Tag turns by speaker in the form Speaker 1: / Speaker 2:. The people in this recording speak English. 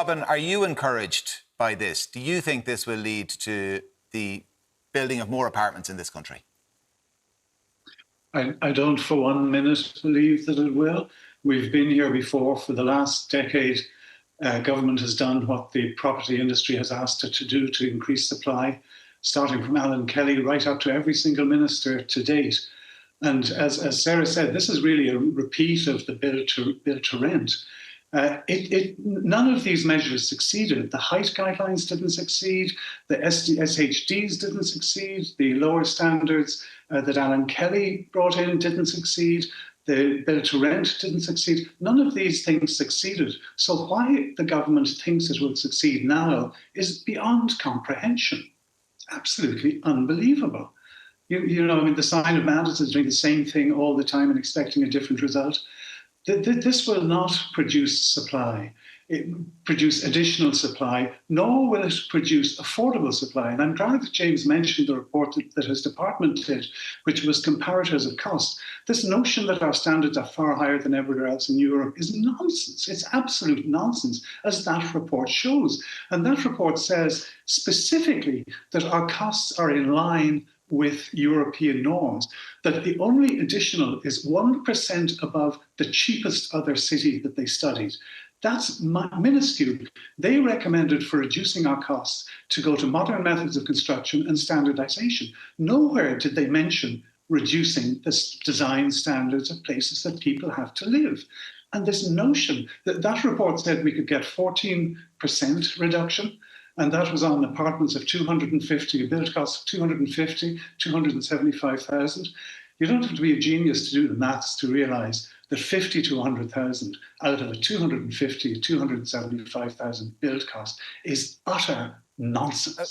Speaker 1: Robin, are you encouraged by this? Do you think this will lead to the building of more apartments in this country?
Speaker 2: I don't for 1 minute believe that it will. We've been here before. For the last decade, government has done what the property industry has asked it to do to increase supply, starting from Alan Kelly right up to every single minister to date. And as Sarah said, this is really a repeat of the build to rent. None of these measures succeeded. The height guidelines didn't succeed. The SHDs didn't succeed. The lower standards that Alan Kelly brought in didn't succeed. The build to rent didn't succeed. None of these things succeeded. So why the government thinks it will succeed now is beyond comprehension. It's absolutely unbelievable. The sign of madness is doing the same thing all the time and expecting a different result. This will not produce supply, produce additional supply, nor will it produce affordable supply. And I'm glad that James mentioned the report that his department did, which was comparators of cost. This notion that our standards are far higher than everywhere else in Europe is nonsense. It's absolute nonsense, as that report shows. And that report says specifically that our costs are in line with European norms, that the only additional is 1% above the cheapest other city that they studied. That's minuscule. They recommended for reducing our costs to go to modern methods of construction and standardization. Nowhere did they mention reducing the design standards of places that people have to live. And this notion that report said we could get 14% reduction, and that was on apartments of 250, a build cost of 250, 275,000. You don't have to be a genius to do the maths to realise that 50 to 100,000 out of a 250 to 275,000 build cost is utter nonsense.